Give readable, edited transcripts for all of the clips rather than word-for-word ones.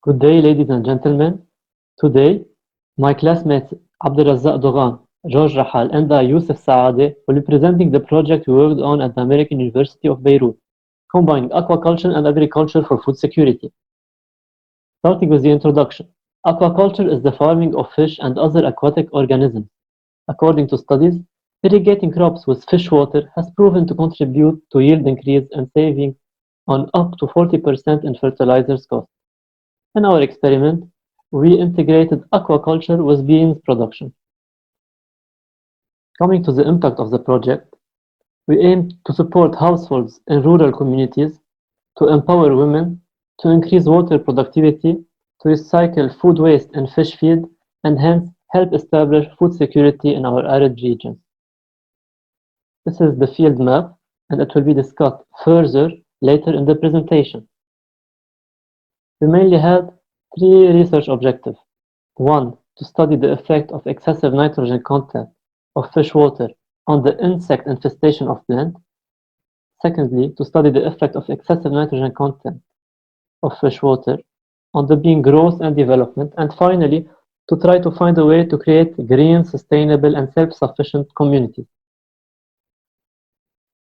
Good day, ladies and gentlemen. Today, my classmates Abdul, Doughan, George Rahal, and I, Youssef Saadeh, will be presenting the project we worked on at the American University of Beirut, combining aquaculture and agriculture for food security. Starting with the introduction. Aquaculture is the farming of fish and other aquatic organisms. According to studies, irrigating crops with fish water has proven to contribute to yield increase and saving on up to 40% in fertilizers cost. In our experiment, we integrated aquaculture with beans production. Coming to the impact of the project, we aim to support households in rural communities, to empower women, to increase water productivity, to recycle food waste and fish feed, and hence help establish food security in our arid regions. This is the field map, and it will be discussed further later in the presentation. We mainly had three research objectives. One, to study the effect of excessive nitrogen content of fish water on the insect infestation of plant. Secondly, to study the effect of excessive nitrogen content of fish water on the bean growth and development. And finally, to try to find a way to create green, sustainable, and self-sufficient communities.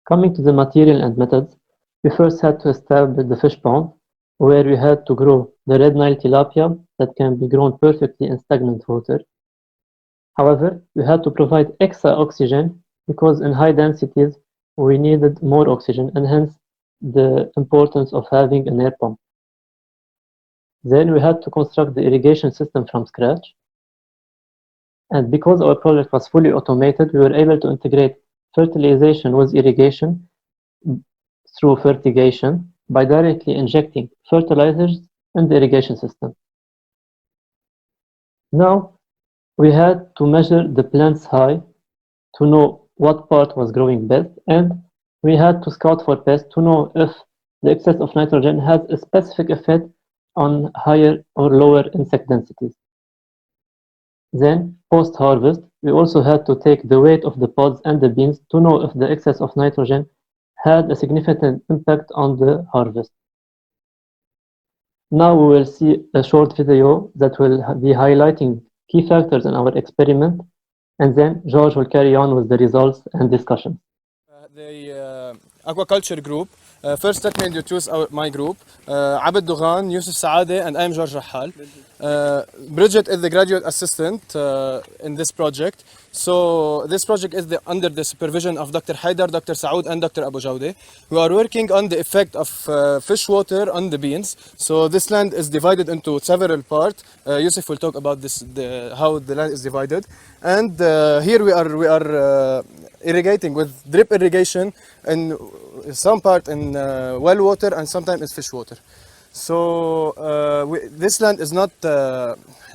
Coming to the material and methods, we first had to establish the fish pond, where we had to grow the red Nile tilapia that can be grown perfectly in stagnant water. However, we had to provide extra oxygen because in high densities we needed more oxygen, and hence the importance of having an air pump. Then we had to construct the irrigation system from scratch. And because our project was fully automated, we were able to integrate fertilization with irrigation through fertigation by directly injecting fertilizers in the irrigation system. Now, we had to measure the plant's height to know what part was growing best, and we had to scout for pests to know if the excess of nitrogen has a specific effect on higher or lower insect densities. Then, post-harvest, we also had to take the weight of the pods and the beans to know if the excess of nitrogen had a significant impact on the harvest. Now we will see a short video that will be highlighting key factors in our experiment, and then George will carry on with the results and discussion. The aquaculture group. First, let me introduce my group. Abdul, Doughan, Youssef Saadeh, and I am George Rahal. Bridget is the graduate assistant in this project. So this project is under the supervision of Dr. Haidar, Dr. Saoud, and Dr. Abu Dhabi. We are working on the effect of fish water on the beans. So this land is divided into several parts. Youssef will talk about this, how the land is divided. And here we are irrigating with drip irrigation, and some part in well water and sometimes it's fish water. So this land is not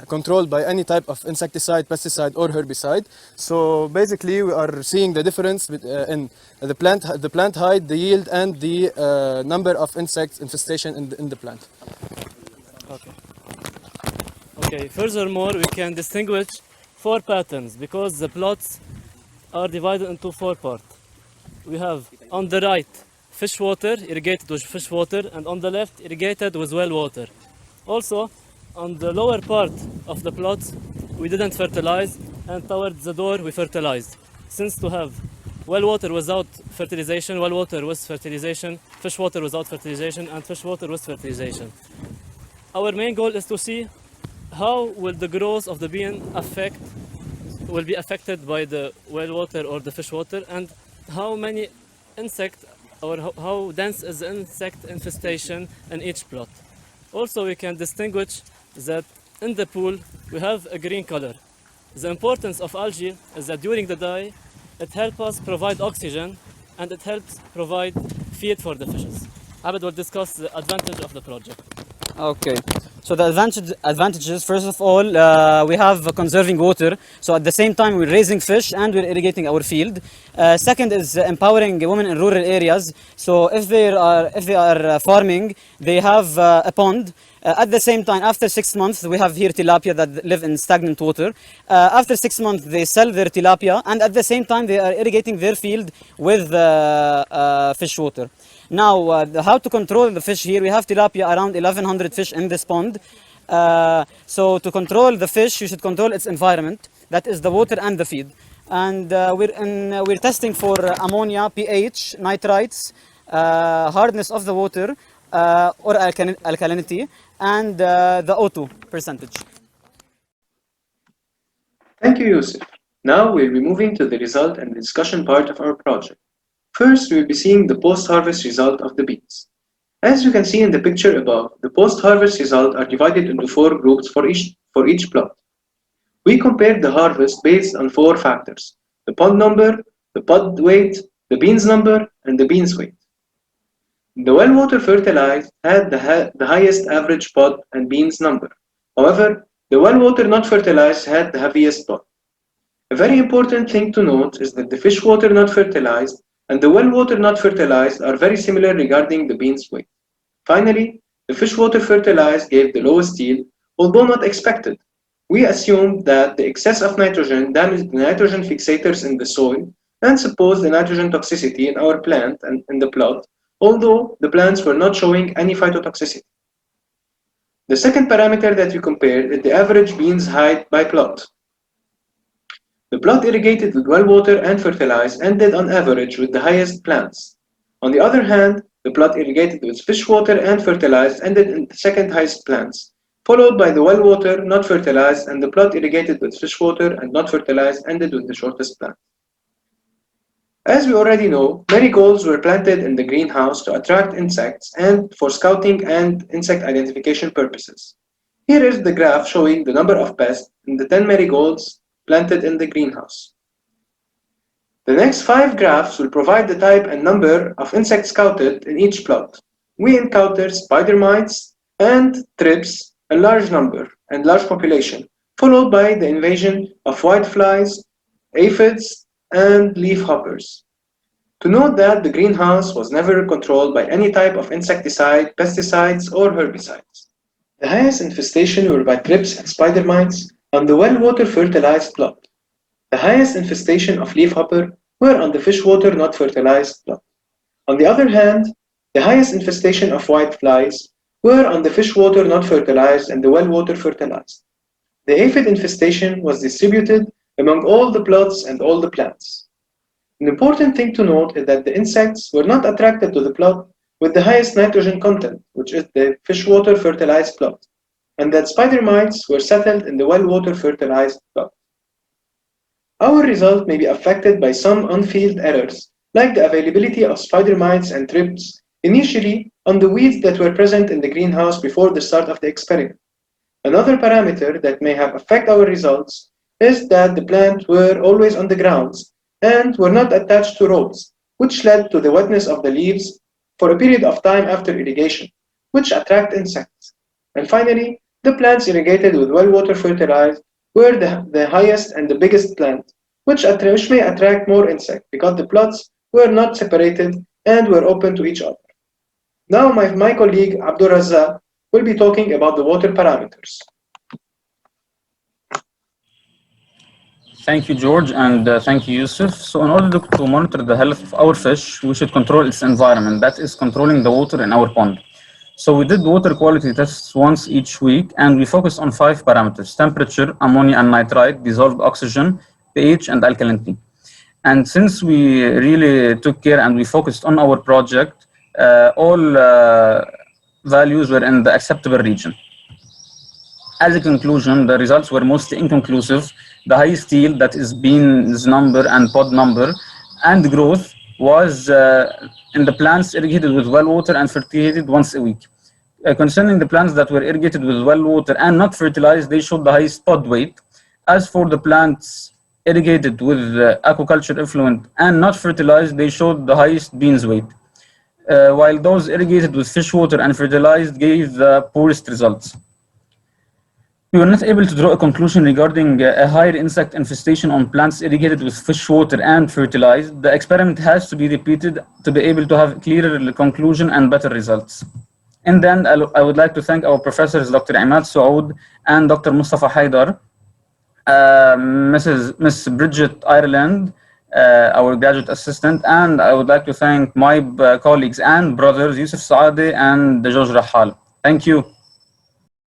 controlled by any type of insecticide, pesticide, or herbicide. So basically, we are seeing the difference in the plant height, the yield, and the number of insects infestation in the plant. Okay. Furthermore, we can distinguish four patterns because the plots are divided into four parts. We have on the right fish water, irrigated with fish water, and on the left irrigated with well water. Also, on the lower part of the plots, we didn't fertilize, and towards the door we fertilized. Since to have well water without fertilization, well water with fertilization, fish water without fertilization, and fish water with fertilization. Our main goal is to see how will the growth of the bean will be affected by the well water or the fish water, and how many insects or how dense is the insect infestation in each plot. Also, we can distinguish that in the pool we have a green color. The importance of algae is that during the day it helps us provide oxygen and it helps provide feed for the fishes. Abed will discuss the advantage of the project. Okay, so the advantages, first of all, we have conserving water. So at the same time, we're raising fish and we're irrigating our field. Second is empowering women in rural areas. So if they are farming, they have a pond. At the same time, after 6 months, we have here tilapia that live in stagnant water. After 6 months, they sell their tilapia, and at the same time, they are irrigating their field with fish water. Now, how to control the fish here? We have tilapia, around 1,100 fish in this pond. So to control the fish, you should control its environment. That is the water and the feed. And we're testing for ammonia, pH, nitrites, hardness of the water, or alkalinity, and the O2 percentage. Thank you, Youssef. Now we'll be moving to the result and discussion part of our project. First, we'll be seeing the post-harvest result of the beans. As you can see in the picture above, the post-harvest results are divided into 4 groups for each plot. We compared the harvest based on 4 factors: the pod number, the pod weight, the beans number, and the beans weight. The well water fertilized had the highest average pod and beans number. However, the well water not fertilized had the heaviest pod. A very important thing to note is that the fish water not fertilized and the well water not fertilized are very similar regarding the beans weight. Finally, the fish water fertilized gave the lowest yield, although not expected. We assumed that the excess of nitrogen damaged the nitrogen fixators in the soil and supposed the nitrogen toxicity in our plant and in the plot, although the plants were not showing any phytotoxicity. The second parameter that we compared is the average beans height by plot. The plot irrigated with well water and fertilized ended on average with the highest plants. On the other hand, the plot irrigated with fish water and fertilized ended in the second highest plants, followed by the well water not fertilized, and the plot irrigated with fish water and not fertilized ended with the shortest plant. As we already know, marigolds were planted in the greenhouse to attract insects and for scouting and insect identification purposes. Here is the graph showing the number of pests in the 10 marigolds planted in the greenhouse. The next 5 graphs will provide the type and number of insects scouted in each plot. We encountered spider mites and thrips, a large number and large population, followed by the invasion of whiteflies, aphids, and leafhoppers. To note that the greenhouse was never controlled by any type of insecticide, pesticides, or herbicides. The highest infestation were by thrips and spider mites on the well water fertilized plot. The highest infestation of leafhopper were on the fish water not fertilized plot. On the other hand, the highest infestation of whiteflies were on the fish water not fertilized and the well water fertilized. The aphid infestation was distributed among all the plots and all the plants. An important thing to note is that the insects were not attracted to the plot with the highest nitrogen content, which is the fish water fertilized plot, and that spider mites were settled in the well water fertilized plot. Our result may be affected by some on-field errors, like the availability of spider mites and thrips initially on the weeds that were present in the greenhouse before the start of the experiment. Another parameter that may have affected our results is that the plants were always on the grounds and were not attached to rows, which led to the wetness of the leaves for a period of time after irrigation, which attract insects. And finally, the plants irrigated with well water fertilized were the highest and the biggest plant, which may attract more insects because the plots were not separated and were open to each other. Now my colleague Abdul Razzak will be talking about the water parameters. Thank you, George, and thank you, Youssef. So in order to monitor the health of our fish, we should control its environment, that is controlling the water in our pond. So we did water quality tests once each week, and we focused on 5 parameters: temperature, ammonia and nitrite, dissolved oxygen, pH, and alkalinity. And since we really took care and we focused on our project, all values were in the acceptable region. As a conclusion, the results were mostly inconclusive. The highest yield, that is beans number and pod number, and growth was in the plants irrigated with well water and fertilized once a week. Concerning the plants that were irrigated with well water and not fertilized, they showed the highest pod weight. As for the plants irrigated with aquaculture effluent and not fertilized, they showed the highest beans weight, while those irrigated with fish water and fertilized gave the poorest results. We were not able to draw a conclusion regarding a higher insect infestation on plants irrigated with fish water and fertilized. The experiment has to be repeated to be able to have clearer conclusion and better results. In the end, I would like to thank our professors, Dr. Imad Saoud and Dr. Mustafa Haidar, Miss Bridget Ireland, our graduate assistant, and I would like to thank my colleagues and brothers, Youssef Saadeh and George Rahal. Thank you.